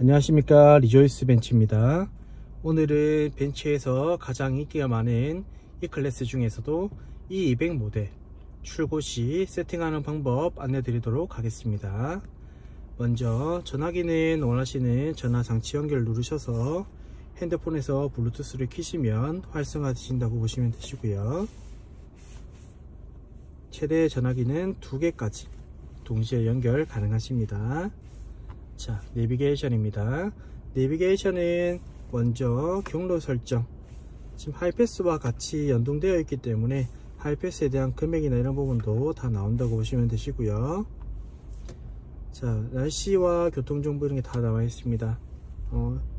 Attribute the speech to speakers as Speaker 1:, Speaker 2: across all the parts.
Speaker 1: 안녕하십니까, 리조이스 벤츠입니다. 오늘은 벤츠에서 가장 인기가 많은 이 클래스 중에서도 E200 모델 출고 시 세팅하는 방법 안내 드리도록 하겠습니다. 먼저 전화기는 원하시는 전화 장치 연결 누르셔서 핸드폰에서 블루투스를 켜시면 활성화 되신다고 보시면 되시고요. 최대 전화기는 2개까지 동시에 연결 가능하십니다. 자, 내비게이션입니다. 내비게이션은 먼저 경로 설정, 지금 하이패스와 같이 연동되어 있기 때문에 하이패스에 대한 금액이나 이런 부분도 다 나온다고 보시면 되시고요. 자, 날씨와 교통정보 이런 게 다 나와 있습니다.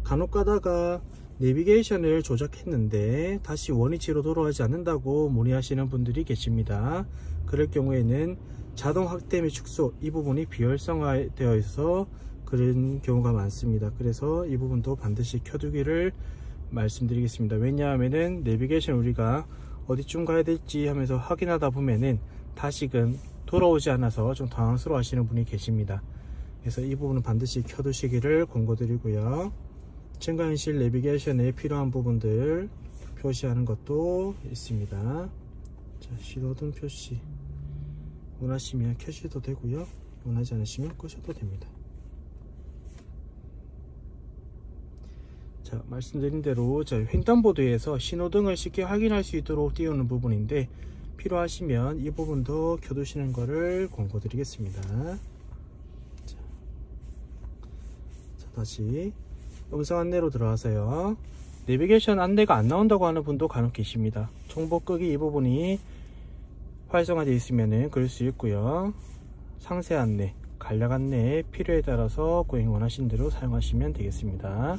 Speaker 1: 간혹 가다가 내비게이션을 조작했는데 다시 원위치로 돌아가지 않는다고 문의하시는 분들이 계십니다. 그럴 경우에는 자동 확대 및 축소 이 부분이 비활성화되어 있어서 그런 경우가 많습니다. 그래서 이 부분도 반드시 켜두기를 말씀드리겠습니다. 왜냐하면은 내비게이션 우리가 어디쯤 가야 될지 하면서 확인하다 보면은 다시금 돌아오지 않아서 좀 당황스러워 하시는 분이 계십니다. 그래서 이 부분은 반드시 켜두시기를 권고드리고요. 증가현실 내비게이션에 필요한 부분들 표시하는 것도 있습니다. 자, 신호등 표시 원하시면 켜셔도 되고요, 원하지 않으시면 끄셔도 됩니다. 자, 말씀드린 대로 저희 횡단보도에서 신호등을 쉽게 확인할 수 있도록 띄우는 부분인데 필요하시면 이 부분도 켜두시는 것을 권고드리겠습니다. 자, 다시 음성 안내로 들어가세요. 내비게이션 안내가 안 나온다고 하는 분도 간혹 계십니다. 정보 끄기 이 부분이 활성화되어 있으면 그럴 수 있고요. 상세 안내, 간략 안내 필요에 따라서 고객 원하신 대로 사용하시면 되겠습니다.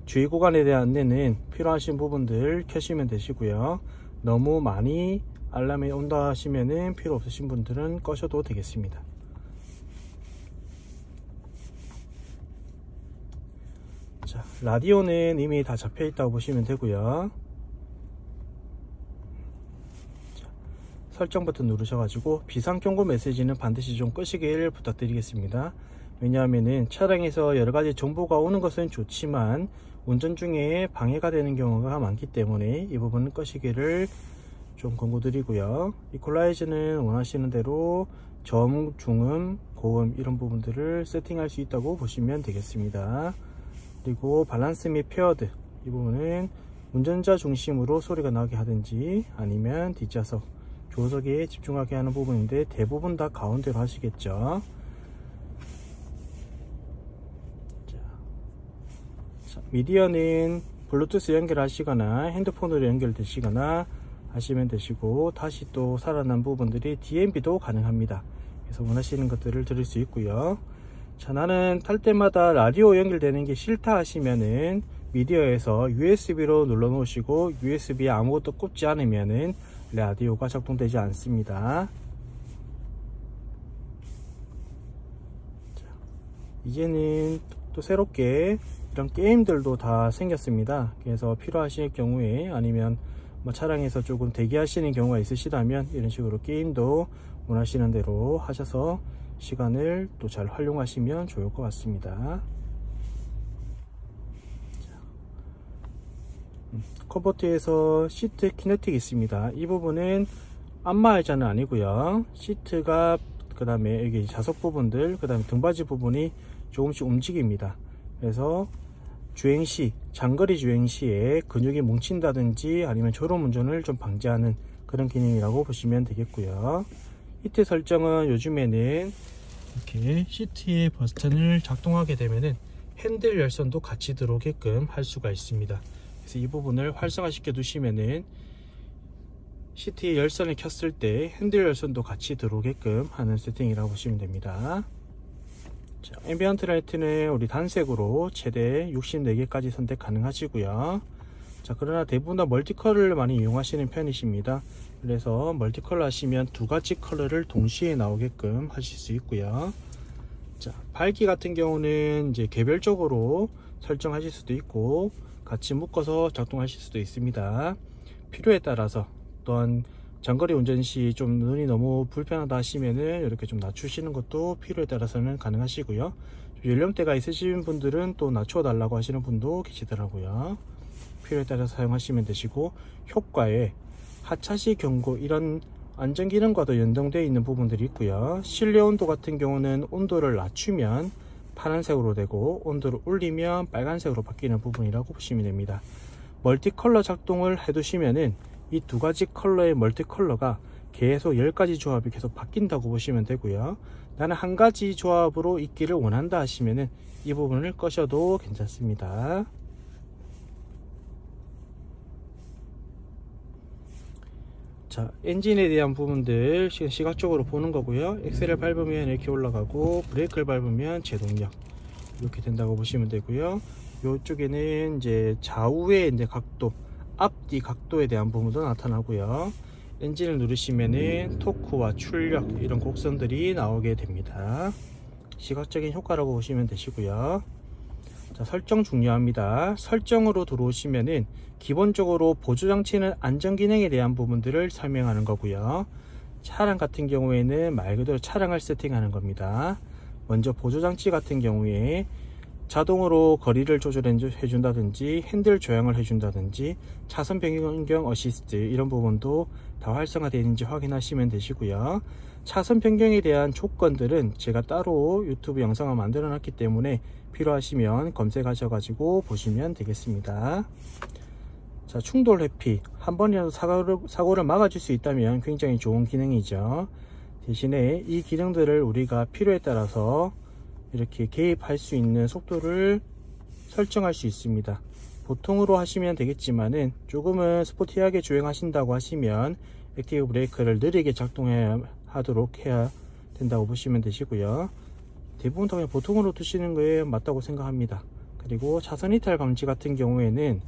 Speaker 1: 주의 구간에 대한 안내는 필요하신 부분들 켜시면 되시고요. 너무 많이 알람이 온다 하시면은 필요 없으신 분들은 꺼셔도 되겠습니다. 자, 라디오는 이미 다 잡혀 있다고 보시면 되고요. 자, 설정 버튼 누르셔가지고 비상 경고 메시지는 반드시 좀 끄시길 부탁드리겠습니다. 왜냐하면은 차량에서 여러가지 정보가 오는 것은 좋지만 운전 중에 방해가 되는 경우가 많기 때문에 이 부분은 끄시기를 좀 권고드리고요. 이퀄라이저는 원하시는 대로 저음, 중음, 고음 이런 부분들을 세팅할 수 있다고 보시면 되겠습니다. 그리고 밸런스 및 페어드 이 부분은 운전자 중심으로 소리가 나게 하든지 아니면 뒷좌석, 조석에 집중하게 하는 부분인데 대부분 다 가운데로 하시겠죠. 자, 미디어는 블루투스 연결하시거나 핸드폰으로 연결되시거나 하시면 되시고, 다시 또 살아난 부분들이 DMB도 가능합니다. 그래서 원하시는 것들을 들을 수 있고요. 자, 나는 탈 때마다 라디오 연결되는 게 싫다 하시면은 미디어에서 USB로 눌러 놓으시고 USB에 아무것도 꽂지 않으면은 라디오가 작동되지 않습니다. 자, 이제는 또 새롭게 이런 게임들도 다 생겼습니다. 그래서 필요하실 경우에 아니면 뭐 차량에서 조금 대기하시는 경우가 있으시다면 이런 식으로 게임도 원하시는 대로 하셔서 시간을 또 잘 활용하시면 좋을 것 같습니다. 컨버트에서 시트 키네틱 있습니다. 이 부분은 안마의자는 아니고요. 시트가 그 다음에 여기 좌석 부분들, 그 다음에 등받이 부분이 조금씩 움직입니다. 그래서 주행시, 장거리 주행시에 근육이 뭉친다든지 아니면 졸음운전을 좀 방지하는 그런 기능이라고 보시면 되겠고요. 히트 설정은 요즘에는 이렇게 시트의 버튼을 작동하게 되면은 핸들 열선도 같이 들어오게끔 할 수가 있습니다. 그래서 이 부분을 활성화시켜 두시면은 시트의 열선을 켰을 때 핸들 열선도 같이 들어오게끔 하는 세팅이라고 보시면 됩니다. 자, 앰비언트 라이트는 우리 단색으로 최대 64개까지 선택 가능하시고요. 자, 그러나 대부분 다 멀티컬러를 많이 이용하시는 편이십니다. 그래서 멀티컬러 하시면 두 가지 컬러를 동시에 나오게끔 하실 수 있고요. 자, 밝기 같은 경우는 이제 개별적으로 설정하실 수도 있고 같이 묶어서 작동하실 수도 있습니다. 필요에 따라서 또한 장거리 운전 시 좀 눈이 너무 불편하다 하시면은 이렇게 좀 낮추시는 것도 필요에 따라서는 가능하시고요. 연령대가 있으신 분들은 또 낮춰 달라고 하시는 분도 계시더라고요. 필요에 따라서 사용하시면 되시고, 효과에 하차시 경고 이런 안전기능과도 연동되어 있는 부분들이 있고요. 실내 온도 같은 경우는 온도를 낮추면 파란색으로 되고 온도를 올리면 빨간색으로 바뀌는 부분이라고 보시면 됩니다. 멀티컬러 작동을 해 두시면은 이 두 가지 컬러의 멀티컬러가 계속 10가지 조합이 계속 바뀐다고 보시면 되고요. 나는 한 가지 조합으로 있기를 원한다 하시면은 이 부분을 꺼셔도 괜찮습니다. 자, 엔진에 대한 부분들 시각적으로 보는 거고요. 엑셀을 밟으면 이렇게 올라가고, 브레이크를 밟으면 제동력 이렇게 된다고 보시면 되고요. 이쪽에는 이제 좌우의 이제 각도, 앞뒤 각도에 대한 부분도 나타나고요. 엔진을 누르시면은 토크와 출력 이런 곡선들이 나오게 됩니다. 시각적인 효과라고 보시면 되시고요. 자, 설정 중요합니다. 설정으로 들어오시면은 기본적으로 보조장치는 안전기능에 대한 부분들을 설명하는 거고요. 차량 같은 경우에는 말 그대로 차량을 세팅하는 겁니다. 먼저 보조장치 같은 경우에 자동으로 거리를 조절해 준다든지 핸들 조향을 해 준다든지 차선 변경 어시스트 이런 부분도 다 활성화되어 있는지 확인하시면 되시고요. 차선 변경에 대한 조건들은 제가 따로 유튜브 영상을 만들어 놨기 때문에 필요하시면 검색하셔 가지고 보시면 되겠습니다. 자, 충돌 회피, 한 번이라도 사고를 막아줄 수 있다면 굉장히 좋은 기능이죠. 대신에 이 기능들을 우리가 필요에 따라서 이렇게 개입할 수 있는 속도를 설정할 수 있습니다. 보통으로 하시면 되겠지만은 조금은 스포티하게 주행하신다고 하시면 액티브 브레이크를 느리게 작동하도록 해야 된다고 보시면 되시고요. 대부분 다 그냥 보통으로 두시는 거에 맞다고 생각합니다. 그리고 차선 이탈 방지 같은 경우에는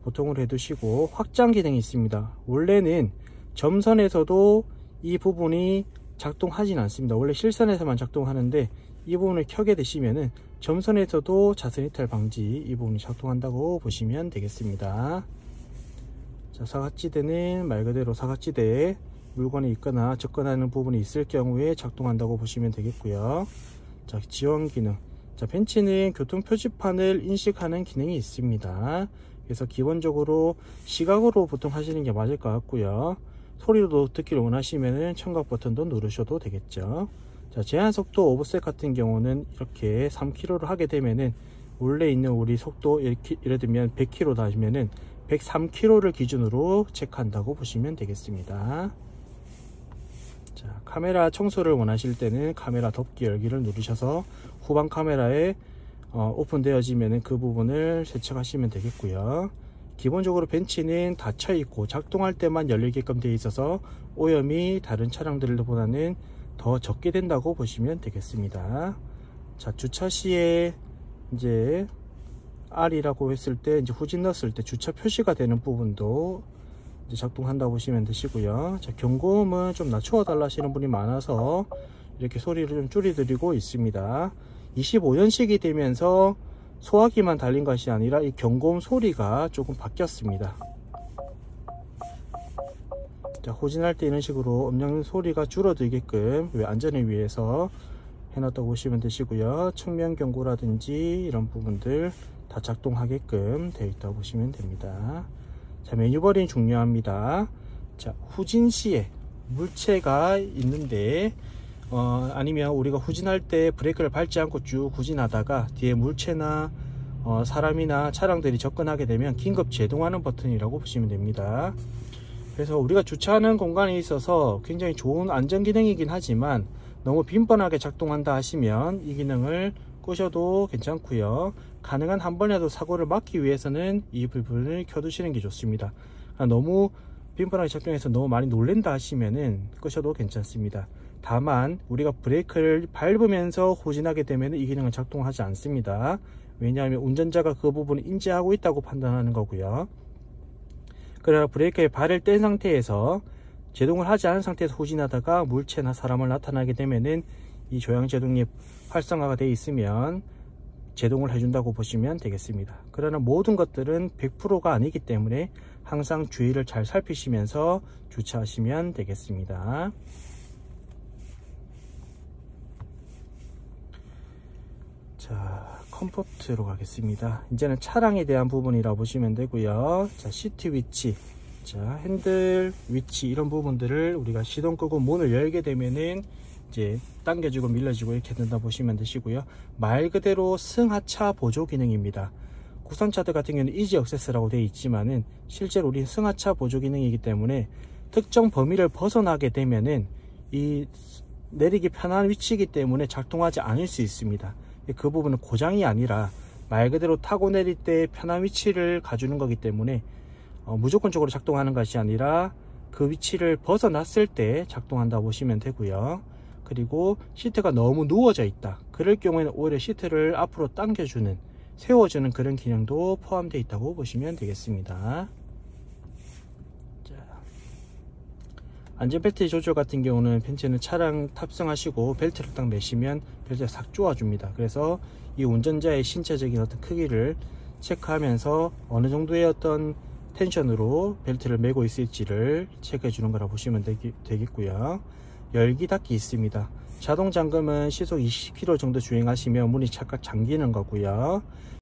Speaker 1: 보통으로 해두시고, 확장 기능이 있습니다. 원래는 점선에서도 이 부분이 작동하진 않습니다. 원래 실선에서만 작동하는데 이 부분을 켜게 되시면은 점선에서도 차선 이탈 방지 이 부분이 작동한다고 보시면 되겠습니다. 자, 사각지대는 말 그대로 사각지대에 물건이 있거나 접근하는 부분이 있을 경우에 작동한다고 보시면 되겠고요. 자, 지원 기능. 자, 벤츠는 교통 표지판을 인식하는 기능이 있습니다. 그래서 기본적으로 시각으로 보통 하시는 게 맞을 것 같고요. 소리로도 듣기를 원하시면은 청각 버튼도 누르셔도 되겠죠. 자, 제한속도 오브셋 같은 경우는 이렇게 3km로 하게 되면은 원래 있는 우리 속도 예를 들면 100km 하시면은 103km를 기준으로 체크한다고 보시면 되겠습니다. 자, 카메라 청소를 원하실 때는 카메라 덮기 열기를 누르셔서 후방 카메라에 오픈되어지면 그 부분을 세척하시면 되겠고요. 기본적으로 벤츠는 닫혀 있고 작동할 때만 열리게끔 되어 있어서 오염이 다른 차량들보다는 더 적게 된다고 보시면 되겠습니다. 자, 주차 시에 이제 R이라고 했을 때 이제 후진 넣었을 때 주차 표시가 되는 부분도 이제 작동한다고 보시면 되시고요. 자, 경고음은 좀 낮춰 달라 하시는 분이 많아서 이렇게 소리를 좀 줄여드리고 있습니다. 25년식이 되면서 소화기만 달린 것이 아니라 이 경고음 소리가 조금 바뀌었습니다. 자, 후진할 때 이런 식으로 음량 소리가 줄어들게끔 안전을 위해서 해놨다고 보시면 되시고요. 측면 경고라든지 이런 부분들 다 작동하게끔 되어 있다고 보시면 됩니다. 자, 메뉴버링 중요합니다. 자, 후진 시에 물체가 있는데 아니면 우리가 후진할 때 브레이크를 밟지 않고 쭉 후진하다가 뒤에 물체나 사람이나 차량들이 접근하게 되면 긴급 제동하는 버튼이라고 보시면 됩니다. 그래서 우리가 주차하는 공간에 있어서 굉장히 좋은 안전 기능이긴 하지만 너무 빈번하게 작동한다 하시면 이 기능을 끄셔도 괜찮고요. 가능한 한 번이라도 사고를 막기 위해서는 이 부분을 켜두시는 게 좋습니다. 너무 빈번하게 작동해서 너무 많이 놀랜다 하시면은 끄셔도 괜찮습니다. 다만 우리가 브레이크를 밟으면서 후진하게 되면 이 기능은 작동하지 않습니다. 왜냐하면 운전자가 그 부분을 인지하고 있다고 판단하는 거고요. 그러나 브레이크에 발을 뗀 상태에서 제동을 하지 않은 상태에서 후진하다가 물체나 사람을 나타나게 되면은 이 조향제동이 활성화가 되어 있으면 제동을 해준다고 보시면 되겠습니다. 그러나 모든 것들은 100%가 아니기 때문에 항상 주의를 잘 살피시면서 주차하시면 되겠습니다. 자, 컴포트로 가겠습니다. 이제는 차량에 대한 부분이라 보시면 되고요. 자, 시트 위치, 자, 핸들 위치, 이런 부분들을 우리가 시동 끄고 문을 열게 되면은 이제 당겨지고 밀려지고 이렇게 된다 보시면 되시고요. 말 그대로 승하차 보조 기능입니다. 국산차들 같은 경우는 이지 액세스라고 되어 있지만은 실제로 우리 승하차 보조 기능이기 때문에 특정 범위를 벗어나게 되면은 이 내리기 편한 위치이기 때문에 작동하지 않을 수 있습니다. 그 부분은 고장이 아니라 말 그대로 타고 내릴 때 편한 위치를 가주는 거기 때문에 무조건적으로 작동하는 것이 아니라 그 위치를 벗어났을 때 작동한다 보시면 되고요. 그리고 시트가 너무 누워져 있다, 그럴 경우에는 오히려 시트를 앞으로 당겨주는, 세워주는 그런 기능도 포함되어 있다고 보시면 되겠습니다. 자, 안전벨트 조절 같은 경우는 벤츠는 차량 탑승하시고 벨트를 딱 매시면 벨트가 싹 조아줍니다. 그래서 이 운전자의 신체적인 어떤 크기를 체크하면서 어느 정도의 어떤 텐션으로 벨트를 매고 있을지를 체크해 주는 거라 보시면 되겠고요. 열기 닫기 있습니다. 자동 잠금은 시속 20km 정도 주행하시면 문이 착각 잠기는 거고요.